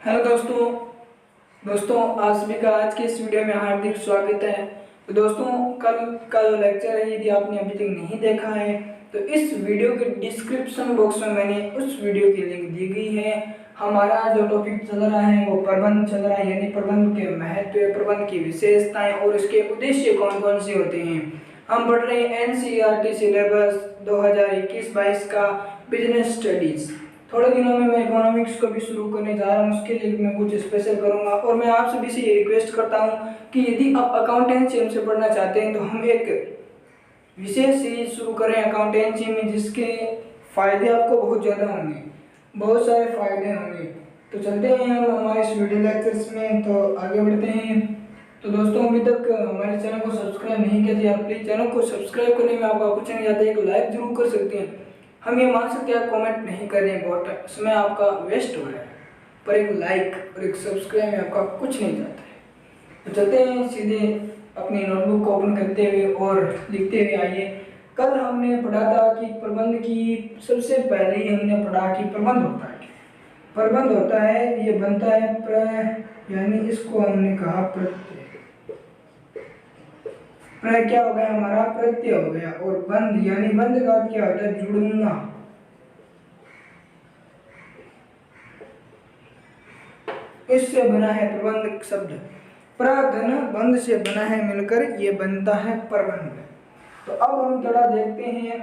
Hello दोस्तों आप सभी का आज के इस वीडियो में हार्दिक स्वागत है। तो दोस्तों कल का जो लेक्चर है यदि आपने अभी तक नहीं देखा है तो इस वीडियो के डिस्क्रिप्शन बॉक्स में मैंने उस वीडियो की लिंक दी गई है। हमारा जो टॉपिक चल रहा है वो प्रबंध चल रहा है, यानी प्रबंध के महत्व, प्रबंध की विशेषताएं और उसके उद्देश्य कौन कौन से होते हैं। हम पढ़ रहे हैं एनसीईआरटी सिलेबस 2021-22 का बिजनेस स्टडीज। थोड़े दिनों में मैं इकोनॉमिक्स को भी शुरू करने जा रहा हूँ, उसके लिए मैं कुछ स्पेशल करूँगा। और मैं आप सभी से ये रिक्वेस्ट करता हूँ कि यदि आप अकाउंटेंसी हमसे पढ़ना चाहते हैं तो हम एक विशेष सीरीज शुरू करें अकाउंटेंसी में, जिसके फ़ायदे आपको बहुत ज़्यादा होंगे, बहुत सारे फ़ायदे होंगे। तो चलते हैं हम हमारे इस वीडियो लेक्चर्स में, तो आगे बढ़ते हैं। तो दोस्तों अभी तक हमारे चैनल को सब्सक्राइब नहीं किया तो यार प्लीज़ चैनल को सब्सक्राइब करने में आपका कुछ नहीं जाता, एक लाइक जरूर कर सकते हैं। हम ये मान सकते हैं कमेंट नहीं कर रहे हैं, बहुत समय आपका वेस्ट हो रहा है, पर एक लाइक और एक सब्सक्राइब में आपका कुछ नहीं जाता है। तो चलते हैं सीधे अपनी नोटबुक को ओपन करते हुए और लिखते हुए आइए। कल हमने पढ़ा था कि प्रबंध की, सबसे पहले ही हमने पढ़ा कि प्रबंध होता है। प्रबंध होता है, ये बनता है यानी इसको हमने कहा प्रत्यय। क्या हो गया हमारा, प्रत्यय हो गया। और बंध यानी बंध का क्या होता है, जुड़ना। इससे बना है प्रबंध शब्द, प्रधन बंध से बना है, मिलकर ये बनता है प्रबंध। तो अब हम थोड़ा देखते हैं,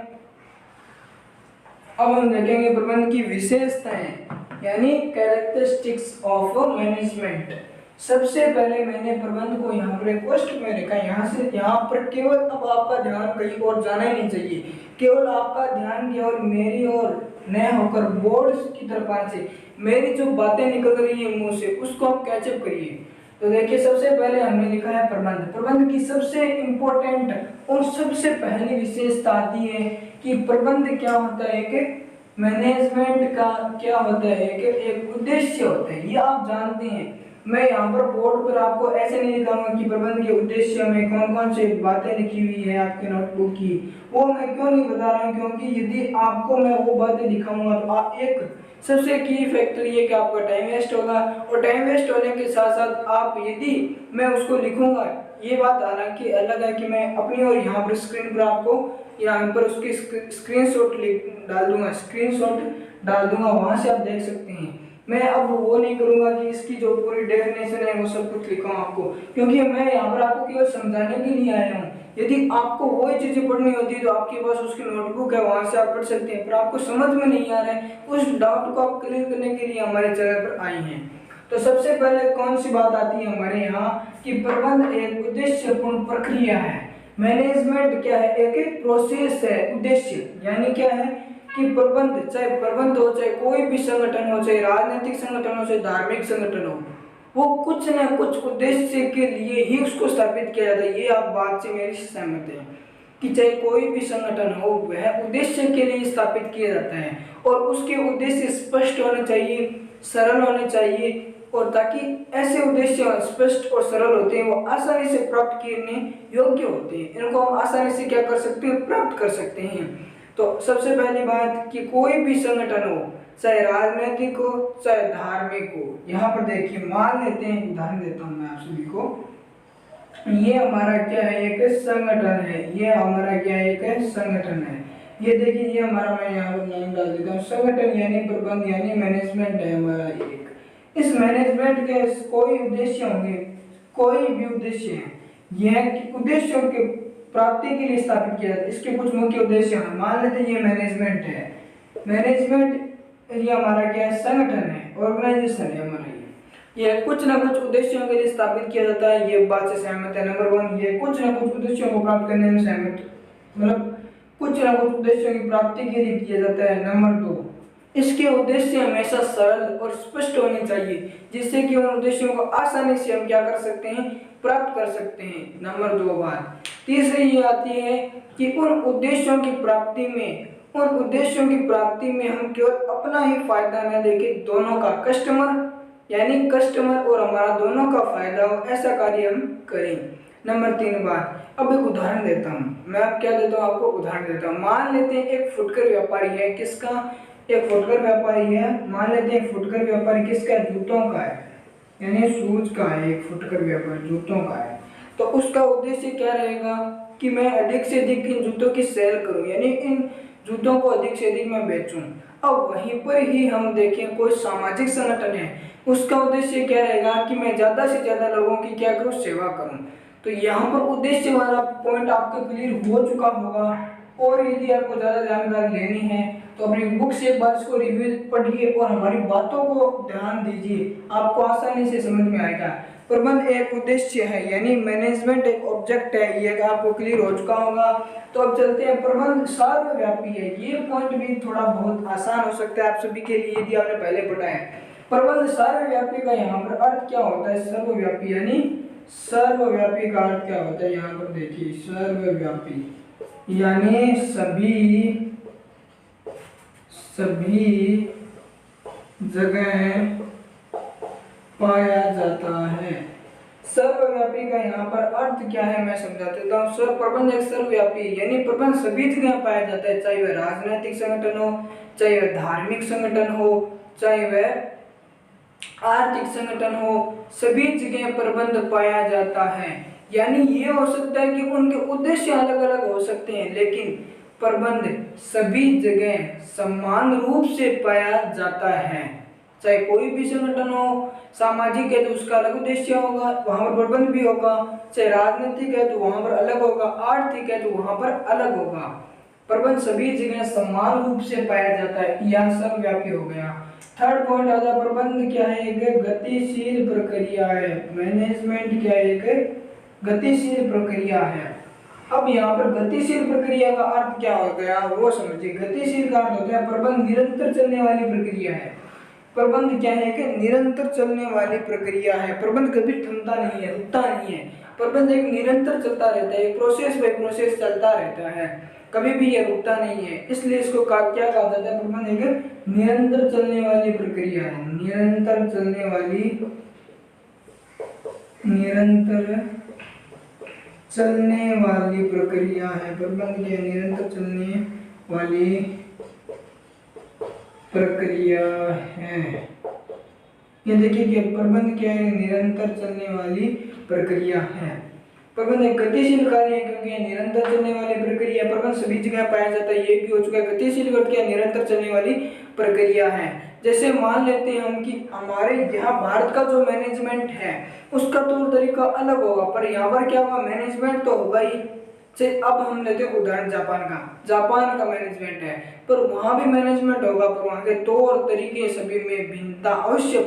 अब हम देखेंगे प्रबंध की विशेषताएं यानी कैरेक्टरिस्टिक्स ऑफ मैनेजमेंट। सबसे पहले मैंने प्रबंध को यहाँ पर पोस्ट में लिखा, यहाँ से यहाँ पर केवल अब आपका ध्यान कहीं और जाना ही नहीं चाहिए, केवल आपका ध्यान केवल मेरी और न होकर बोर्ड की तरफ आने से, मेरी जो बातें निकल रही है मुंह से उसको आप कैचअप करिए। तो देखिए सबसे पहले हमने लिखा है प्रबंध। प्रबंध की सबसे इम्पोर्टेंट और सबसे पहली विशेषता आती है कि प्रबंध क्या होता है, कि मैनेजमेंट का क्या होता है, कि एक उद्देश्य होता है। ये आप जानते हैं, मैं यहाँ पर बोर्ड पर आपको ऐसे नहीं लिखाऊंगा कि प्रबंध के उद्देश्य में कौन कौन सी बातें लिखी हुई है आपके नोटबुक की, वो मैं क्यों नहीं बता रहा हूँ, क्योंकि यदि आपको मैं वो बातें दिखाऊंगा तो आप एक सबसे की फैक्टर ये कि आपका टाइम वेस्ट होगा, और टाइम वेस्ट होने के साथ साथ आप यदि मैं उसको लिखूंगा, ये बात हालांकि अलग है कि मैं अपनी और यहाँ पर स्क्रीन पर आपको यहाँ पर उसकी स्क्रीनशॉट डाल दूंगा, वहां से आप देख सकते हैं। मैं अब वो नहीं करूंगा कि इसकी जो पूरी डेफिनेशन है वो सब कुछ लिखूं आपको, क्योंकि मैं यहाँ पर आपको केवल समझाने के लिए आया हूँ। यदि आपको वही चीजें पढ़नी होती है तो आपके पास उसकी नोटबुक है, वहां से आप पढ़ सकते हैं, पर आपको समझ में नहीं आ रहा है, उस डाउट को आप क्लियर करने के लिए हमारे चैनल पर आए हैं। तो सबसे पहले कौन सी बात आती है हमारे यहाँ कि प्रबंध एक उद्देश्यपूर्ण प्रक्रिया है। मैनेजमेंट क्या है, एक प्रोसेस है। उद्देश्य यानी क्या है कि प्रबंध, चाहे प्रबंध हो, चाहे कोई भी संगठन हो, चाहे राजनीतिक संगठन हो, चाहे धार्मिक संगठन हो, वो कुछ न कुछ उद्देश्य के लिए ही उसको स्थापित किया जाता है। ये आप बात से मेरी सहमत है कि चाहे कोई भी संगठन हो वह उद्देश्य के लिए स्थापित किया जाता है, और उसके उद्देश्य स्पष्ट होने चाहिए, सरल होने चाहिए, और ताकि ऐसे उद्देश्य स्पष्ट और सरल होते हैं, वो आसानी से प्राप्त करने योग्य होते हैं, इनको हम आसानी से क्या कर सकते हैं, प्राप्त कर सकते हैं। तो सबसे पहली बात कि कोई भी संगठन हो, चाहे राजनीतिक हो चाहे धार्मिक हो, यहाँ पर देखिए मान लेते हैं, उदाहरण देता हूँ मैं आप सभी को, ये हमारा क्या है, एक संगठन है, ये हमारा क्या है, एक संगठन है। ये देखिए ये हमारा, मैं यहाँ पर नाम डाल देता हूँ, संगठन यानी प्रबंध यानी मैनेजमेंट है हमारा एक। इस मैनेजमेंट के कोई उद्देश्य होंगे, कोई भी उद्देश्य है, यह उद्देश्यों के प्राप्ति के लिए स्थापित किया जाता है। इसके कुछ मुख्य उद्देश्य हैं, मान लेते हैं ये मैनेजमेंट है। मैनेजमेंट ये हमारा क्या है, संगठन है, ऑर्गेनाइजेशन है हमारा ये कुछ ना कुछ उद्देश्यों के लिए स्थापित किया जाता है। ये बात से सहमत है। नंबर 1, ये कुछ ना कुछ उद्देश्यों को प्राप्त करने में सहमत, मतलब कुछ ना कुछ उद्देश्यों की प्राप्ति के लिए किया जाता है। नंबर 2, इसके उद्देश्य हमेशा सरल और स्पष्ट होने चाहिए, जिससे कि उन उद्देश्यों को आसानी से हम क्या कर सकते हैं, प्राप्त कर सकते हैं। नंबर 2 बात। तीसरी ये आती है कि उन उद्देश्यों की प्राप्ति में हम केवल अपना ही फायदा न देखें, दोनों का, कस्टमर और हमारा दोनों का फायदा हो, ऐसा कार्य हम करें। नंबर 3 बात। अब एक उदाहरण देता हूँ मैं, आप क्या देता हूँ, आपको उदाहरण देता हूँ। मान लेते हैं एक फुटकर व्यापारी है, किसका, एक फुटकर व्यापारी है, मान लेते हैं फुटकर व्यापारी किसका है, जूतों का है, यानी शूज का है, एक फुटकर व्यापारी जूतों का है। तो उसका उद्देश्य क्या रहेगा कि मैं अधिक से अधिक इन जूतों की सेल करूं, यानी इन जूतों को अधिक से अधिक मैं बेचूं। अब वहीं पर ही हम देखें कोई सामाजिक संगठन है, उसका उद्देश्य क्या रहेगा कि मैं ज्यादा से ज्यादा लोगों की क्या करूं, सेवा करूं। तो यहाँ पर उद्देश्य वाला पॉइंट आपका क्लियर हो चुका होगा। और यदि आपको ज्यादा जानकारी लेनी है तो अपनी बुक से एक बार इसको रिव्यू पढ़िए और हमारी बातों को ध्यान दीजिए, आपको आसानी से समझ में आएगा। प्रबंध एक उद्देश्य है, यानी मैनेजमेंट एक ऑब्जेक्ट है, ये आपको क्लियर हो चुका होगा। तो अब चलते हैं, प्रबंध सर्वव्यापी है। ये पॉइंट भी थोड़ा बहुत आसान हो सकता है आप सभी के लिए यदि आपने पहले पढ़ा है। प्रबंध सर्वव्यापी का यहाँ पर अर्थ क्या होता है, सर्वव्यापी, यानी सर्वव्यापी का अर्थ क्या होता है, यहाँ पर देखिए सर्वव्यापी यानी सभी जगह पाया जाता है। सर्वव्यापी का यहाँ पर अर्थ क्या है मैं समझा देता हूँ। प्रबंध एक सर्वव्यापी यानी प्रबंध सभी जगह पाया जाता है, चाहे वह राजनीतिक संगठन हो, चाहे वह धार्मिक संगठन हो, चाहे वह आर्थिक संगठन हो, सभी जगह प्रबंध पाया जाता है। यानी ये हो सकता है कि उनके उद्देश्य अलग अलग हो सकते हैं, लेकिन प्रबंध सभी जगह समान रूप से पाया जाता है। चाहे कोई भी संगठन हो, सामाजिक है तो उसका अलग उद्देश्य होगा, वहां पर प्रबंध भी होगा, चाहे राजनीतिक है तो वहां पर अलग होगा, आर्थिक है तो वहां पर अलग होगा। प्रबंध सभी जगह समान रूप से पाया जाता है, यह सर्वव्यापी हो गया। थर्ड पॉइंट आता है, प्रबंध क्या है, एक गतिशील प्रक्रिया है। मैनेजमेंट क्या है, एक गतिशील प्रक्रिया है। अब यहाँ पर गतिशील प्रक्रिया का अर्थ क्या हो गया वो समझिए। गतिशील का अर्थ होता है प्रबंध निरंतर चलने वाली प्रक्रिया है। प्रबंध क्या है कि निरंतर चलने वाली प्रक्रिया है। प्रबंध कभी थमता नहीं है, रुकता नहीं है। प्रबंध एक निरंतर चलता रहता है, प्रोसेस बाय प्रोसेस चलता रहता है, कभी भी ये रुकता नहीं है। इसलिए इसको क्या कहा जाता है, प्रबंध एक निरंतर चलने वाली प्रक्रिया है। निरंतर चलने वाली प्रक्रिया है। प्रबंध की निरंतर चलने वाली प्रक्रिया है। ये देखिए कि प्रबंध क्या है, निरंतर चलने वाली प्रक्रिया है। प्रबंध एक गतिशील कार्य है क्योंकि निरंतर चलने वाली प्रक्रिया। प्रबंध सभी जगह पाया जाता है, ये भी हो चुका है। गतिशील अर्थ क्या, निरंतर चलने वाली प्रक्रिया है। जैसे मान लेते हैं हम कि हमारे यहाँ भारत का जो मैनेजमेंट है उसका तौर तरीका अलग होगा, पर यहाँ पर क्या होगा, मैनेजमेंट तो होगा ही। अब हम लेते हैं उदाहरण जापान का मैनेजमेंट है, पर वहाँ भी मैनेजमेंट होगा, पर वहाँ के तौर तरीके सभी में भिन्नता अवश्य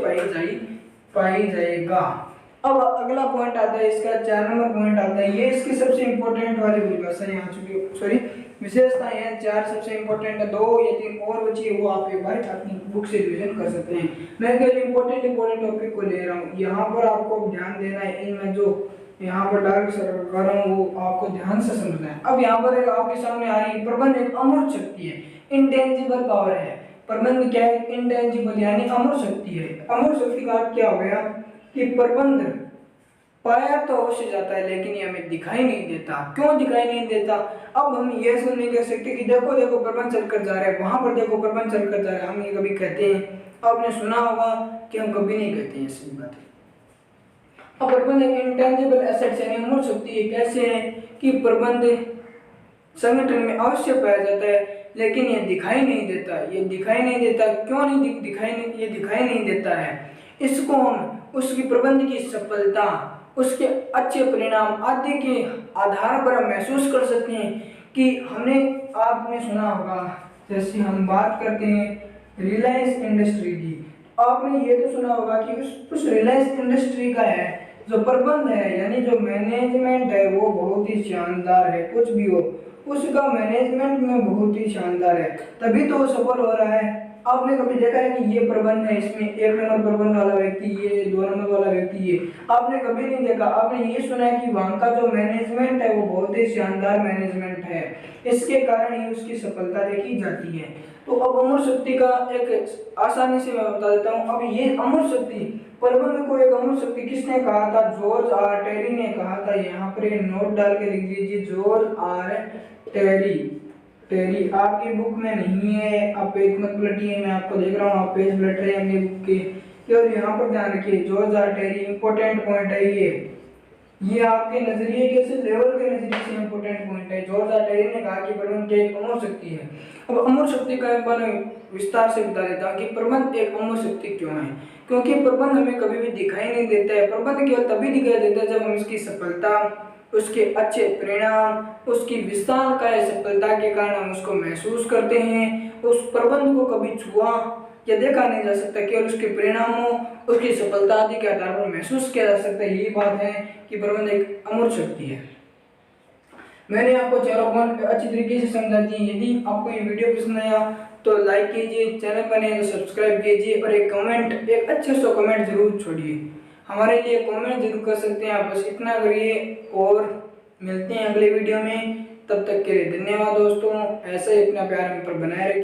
पाई जाएगा। अब अगला पॉइंट आता है इसका, 4 नंबर पॉइंट आता है, ये इसकी सबसे इंपॉर्टेंट वाली परिभाषा यहाँ चुकी, सॉरी विशेषताएं हैं 4 सबसे इंपॉर्टेंट है, 2 या 3 और बची है, वो आप एक बार अपनी बुक से रिवीजन कर सकते हैं। मैं केवल इंपॉर्टेंट टॉपिक को ले रहा हूँ, यहाँ पर आपको ध्यान देना है। इनमें जो यहाँ पर डायरेक्ट कर रहा हूँ वो आपको ध्यान से समझना है। अब यहाँ पर एक आपके सामने आ रही है, प्रबंध एक अमूर्त शक्ति है, इंटेंजिबल पावर है। प्रबंध क्या है, इंटेंजिबल यानी अमूर्त शक्ति है। अमूर्त शक्ति का अर्थ क्या हो गया कि प्रबंध पाया तो अवश्य जाता है, लेकिन ये हमें दिखाई नहीं देता। क्यों दिखाई नहीं देता, अब हम ये सुन नहीं कह सकते कि देखो देखो प्रबंध चलकर जा रहा है, वहां पर देखो प्रबंध चलकर जा रहा है, हम ये कभी कहते हैं? आपने सुना होगा कि हम कभी नहीं कहते हैं ऐसी बातें। अब प्रबंध एक इंटेंजिबल एसेट्स यानी अमूर्त शक्ति है। कैसे है कि प्रबंध संगठन में अवश्य पाया जाता है, लेकिन ये दिखाई नहीं देता। ये दिखाई नहीं देता, क्यों नहीं दिखाई नहीं देता है। इसको हम उसकी प्रबंध की सफलता, उसके अच्छे परिणाम आदि के आधार पर हम महसूस कर सकते हैं कि आपने सुना होगा, जैसे हम बात करते हैं रिलायंस इंडस्ट्री की, आपने ये तो सुना होगा कि उस रिलायंस इंडस्ट्री का है जो प्रबंध है यानी जो मैनेजमेंट है वो बहुत ही शानदार है। कुछ भी हो, उसका मैनेजमेंट में बहुत ही शानदार है, तभी तो वो सफल हो रहा है। आपने कभी देखा है कि ये प्रबंध है, इसमें 1 नंबर प्रबंध वाला व्यक्ति ये, 2 नंबर वाला व्यक्ति ये, आपने कभी नहीं देखा। आपने ये सुना है कि वहाँ का जो मैनेजमेंट है वो बहुत ही शानदार मैनेजमेंट है, इसके कारण ही उसकी सफलता देखी जाती है। तो अब अमूर्त शक्ति का एक आसानी से मैं बता देता हूँ। अब ये अमूर्त शक्ति, प्रबंध को एक अमूर्त शक्ति किसने कहा था, जॉर्ज आर टेरी ने कहा था। यहाँ पर नोट डाल के लिख लीजिए, जॉर्ज आर टेरी टेरी आपकी बुक में नहीं है, आप पेज मत पलटिए, मैं आपको देख रहा हूँ आप पेज पलट रहे हैं अपनी बुक के। केवल यहाँ पर ध्यान रखिए George R Terry important point है ये आपके नजरिए के से लेवल के नजरिए से इंपॉर्टेंट पॉइंट है। जॉर्ज आर टेरी ने कहा कि प्रबंध की एक अमर शक्ति है। अब अमर शक्ति का एक बार विस्तार से बता देता हूँ कि प्रबंध एक अमर शक्ति क्यों है। क्योंकि प्रबंध हमें कभी भी दिखाई नहीं देता है, प्रबंध केवल तभी दिखाई देता है जब हम इसकी सफलता, उसके अच्छे परिणाम, उसकी विस्तारकाय सफलता के कारण हम उसको महसूस करते हैं। उस प्रबंध को कभी छुआ या देखा नहीं जा सकता, केवल उसके परिणामों, उसकी सफलता आदि के आधार पर महसूस किया जा सकता है। यही बात है कि प्रबंध एक अमूर्त शक्ति है। मैंने आपको चारों पॉइंट अच्छी तरीके से समझा दिए। यदि आपको ये वीडियो पसंद आया तो लाइक कीजिए, चैनल पर नए तो सब्सक्राइब कीजिए और एक कमेंट, एक अच्छा सा कमेंट जरूर छोड़िए। हमारे लिए कमेंट जरूर कर सकते हैं आप, बस इतना करिए। और मिलते हैं अगले वीडियो में, तब तक के लिए धन्यवाद दोस्तों। ऐसे ही अपना प्यार हम पर बनाए रखिए।